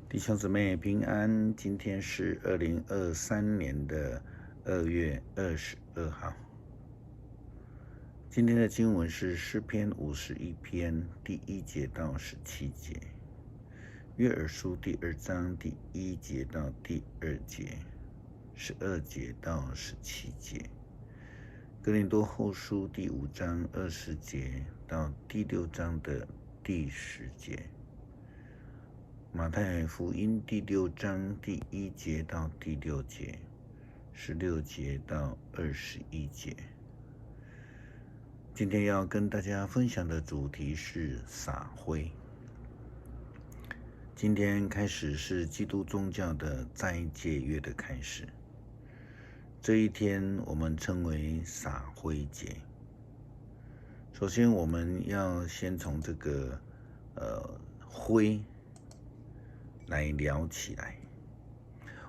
弟兄姊妹平安，今天是2023年的2月22号。今天的经文是诗篇51篇第1节到17节，约珥书第2章第1节到第2节，12节到17节，哥林多后书第5章20节到第6章的第10节，马太福音第6章第1节到第6节，16节到21节。今天要跟大家分享的主题是撒灰。今天开始是基督宗教的斋戒月的开始，这一天我们称为撒灰节。首先我们要先从这个灰来聊起来。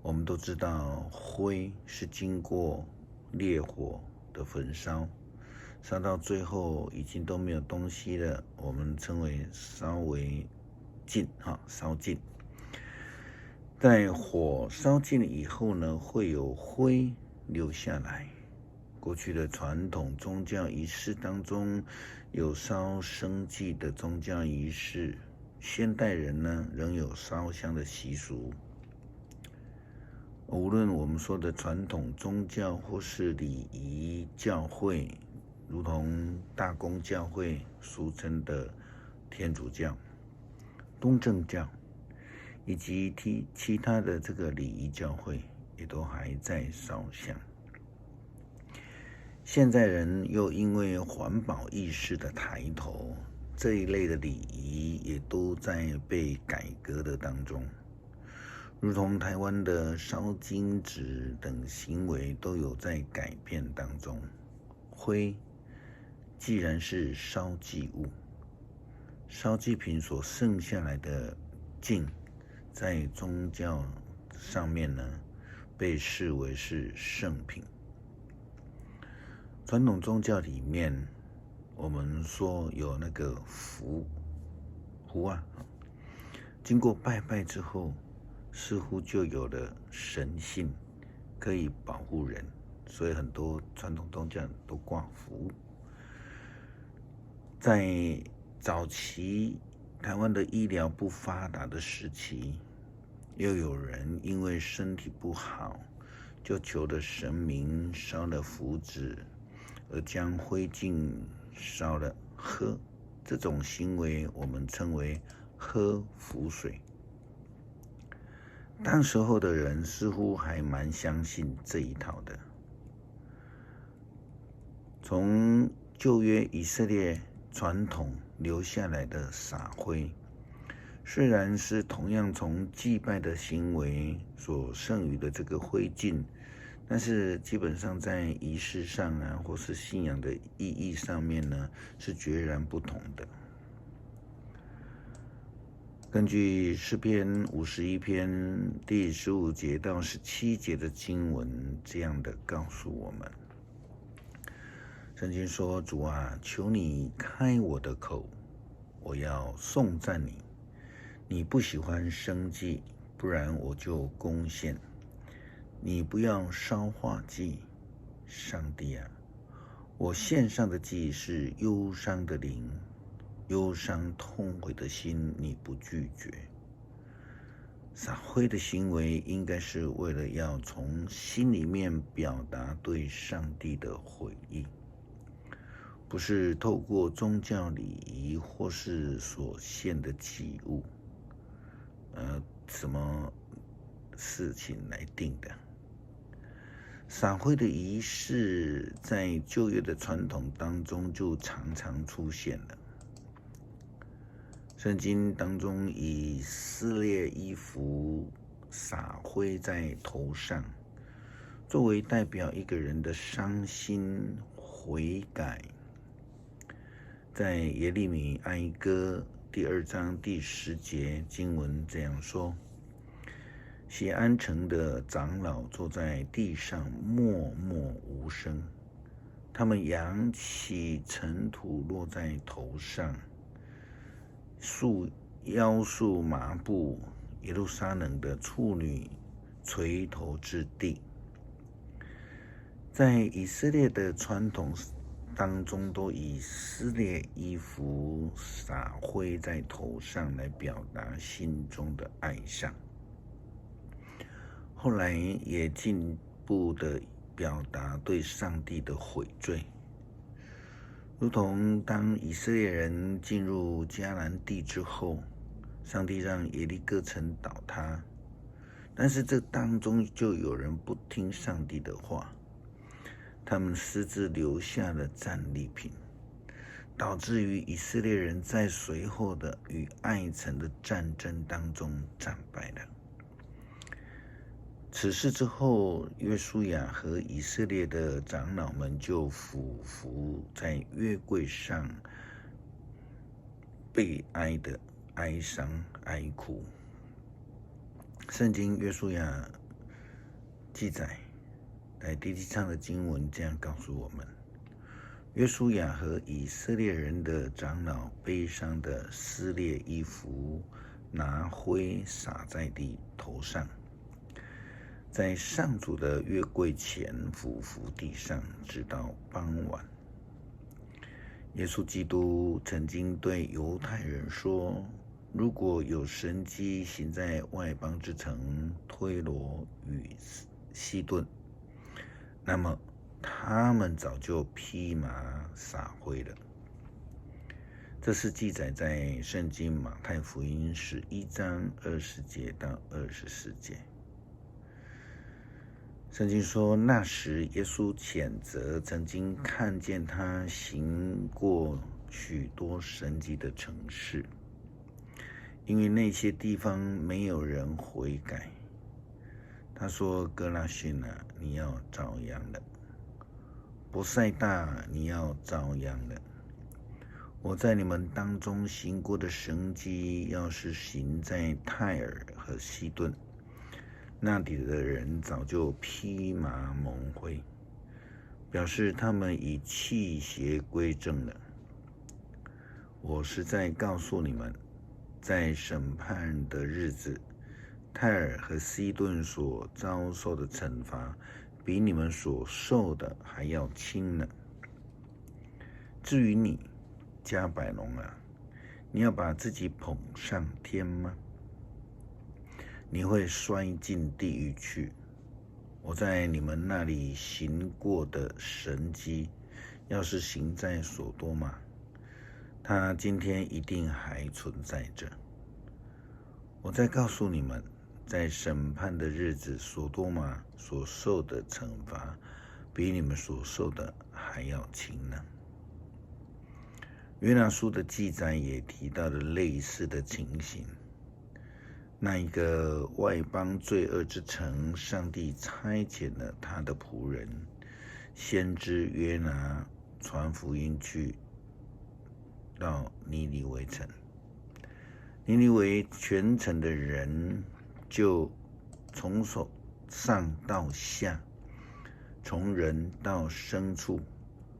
我们都知道灰是经过烈火的焚烧，烧到最后已经都没有东西了，我们称为烧尽。在火烧尽了以后呢，会有灰留下来。过去的传统宗教仪式当中有烧生祭的宗教仪式，现代人呢仍有烧香的习俗。无论我们说的传统宗教或是礼仪教会，如同大公教会，俗称的天主教、东正教，以及其他的这个礼仪教会，也都还在烧香。现在人又因为环保意识的抬头，这一类的礼仪也都在被改革的当中，如同台湾的烧金纸等行为都有在改变当中。灰既然是烧祭物，烧祭品所剩下来的烬，在宗教上面呢，被视为是圣品。传统宗教里面，我们说有那个符经过拜拜之后，似乎就有了神性，可以保护人，所以很多传统宗教都挂符。在早期台湾的医疗不发达的时期，又有人因为身体不好，就求了神明，烧了符纸，而将灰烬烧了喝。这种行为我们称为喝符水。当时候的人似乎还蛮相信这一套的。从旧约以色列传统留下来的撒灰，虽然是同样从祭拜的行为所剩余的这个灰烬，但是基本上在仪式上或是信仰的意义上面呢，是截然不同的。根据诗篇51篇第15节到17节的经文，这样的告诉我们，圣经说：主啊，求你开我的口，我要颂赞你。你不喜欢生祭，不然我就贡献。你不要烧化祭，上帝啊，我献上的祭是忧伤的灵，忧伤痛悔的心，你不拒绝。撒灰的行为应该是为了要从心里面表达对上帝的悔意，不是透过宗教礼仪或是所献的祭物，什么事情来定的。撒灰的仪式在旧约的传统当中就常常出现了。圣经当中以撕裂衣服撒灰在头上，作为代表一个人的伤心悔改。在耶利米哀歌第2章第10节经文这样说：锡安城的长老坐在地上默默无声，他们扬起尘土落在头上，腰束麻布，耶路撒冷的处女垂头之地。在以色列的传统当中，都以撕裂衣服、撒灰在头上来表达心中的哀伤。后来也进一步的表达对上帝的悔罪，如同当以色列人进入迦南地之后，上帝让耶利哥城倒塌，但是这当中就有人不听上帝的话，他们私自留下了战利品，导致于以色列人在随后的与爱城的战争当中战败了。此事之后，约书亚和以色列的长老们就俯伏在约柜上，悲哀的哀伤哀哭。圣经约书亚记载在第7章的经文这样告诉我们：约书亚和以色列人的长老悲伤的撕裂衣服，拿灰撒在头上，在上主的约柜前俯伏地上，直到傍晚。耶稣基督曾经对犹太人说，如果有神迹行在外邦之城推罗与西顿，那么他们早就披麻撒灰了。这是记载在圣经马太福音11章20节到24节。圣经说，那时耶稣谴责曾经看见他行过许多神迹的城市，因为那些地方没有人悔改。他说，哥拉汛啊，你要遭殃了；伯赛大，你要遭殃了。我在你们当中行过的神迹，要是行在泰尔和西顿，那里的人早就披麻蒙灰，表示他们已弃邪归正了。我实在告诉你们，在审判的日子，泰尔和西顿所遭受的惩罚，比你们所受的还要轻呢。至于你，迦百农啊，你要把自己捧上天吗？你会摔进地狱去。我在你们那里行过的神迹，要是行在所多玛，它今天一定还存在着。我再告诉你们，在审判的日子，所多玛所受的惩罚，比你们所受的还要轻呢。约拿书的记载也提到了类似的情形。那一个外邦罪恶之城，上帝差遣了他的仆人先知约拿传福音去到尼尼微城。尼尼微全城的人就从上到下，从人到牲畜，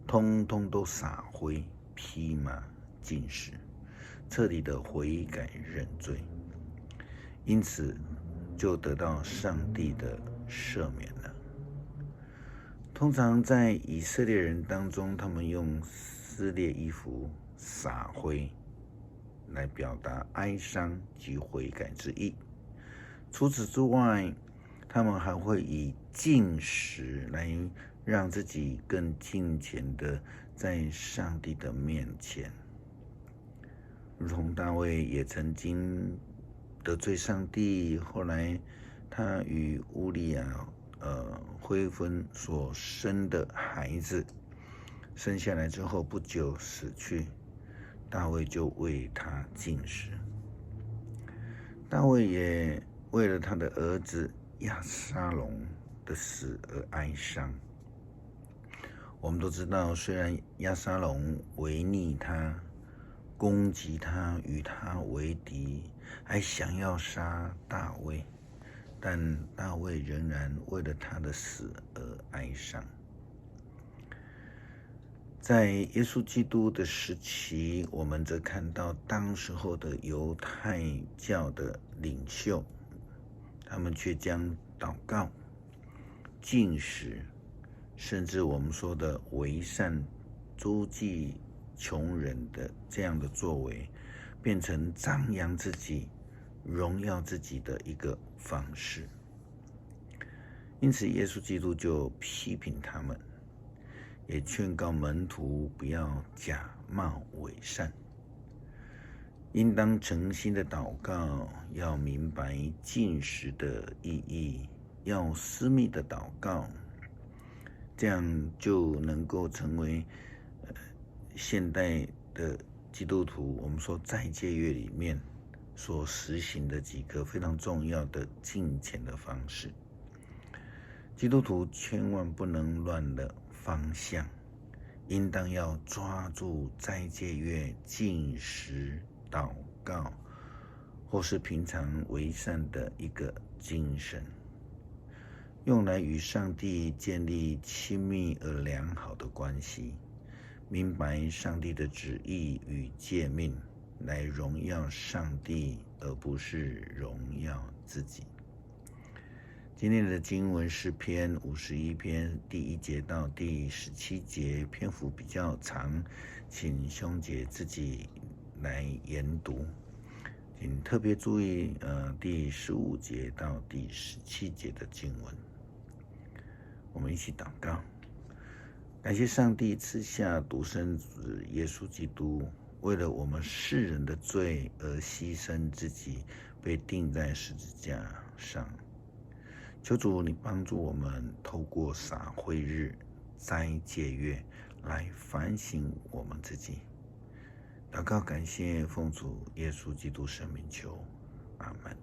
通通都撒灰披麻禁食，彻底的悔改认罪，因此就得到上帝的赦免了。通常在以色列人当中，他们用撕裂衣服、撒灰来表达哀伤及悔改之意。除此之外，他们还会以禁食来让自己更敬虔的在上帝的面前，如同大卫也曾经得罪上帝，后来他与乌利亚恢婚所生的孩子生下来之后不久死去，大卫就为他禁食。大卫也为了他的儿子押沙龙的死而哀伤。我们都知道，虽然押沙龙违逆他，攻击他，与他为敌，还想要杀大卫，但大卫仍然为了他的死而哀伤。在耶稣基督的时期，我们则看到当时候的犹太教的领袖，他们却将祷告、禁食，甚至我们说的为善、周济穷人的这样的作为，变成张扬自己、荣耀自己的一个方式。因此，耶稣基督就批评他们，也劝告门徒不要假冒伪善，应当诚心的祷告，要明白禁食的意义，要私密的祷告，这样就能够成为现代的基督徒，我们说在戒约里面所实行的几个非常重要的敬虔的方式。基督徒千万不能乱了方向，应当要抓住斋戒月、禁食、祷告，或是平常为善的一个精神，用来与上帝建立亲密而良好的关系，明白上帝的旨意与诫命，来荣耀上帝，而不是荣耀自己。今天的经文诗篇51篇第1节到第17节，篇幅比较长，请兄姐自己来研读。请特别注意第15节到第17节的经文。我们一起祷告，感谢上帝赐下独生子耶稣基督，为了我们世人的罪而牺牲自己，被钉在十字架上。求主你帮助我们透过撒会日、斋戒月来反省我们自己。祷告感谢奉主耶稣基督圣名求，阿们。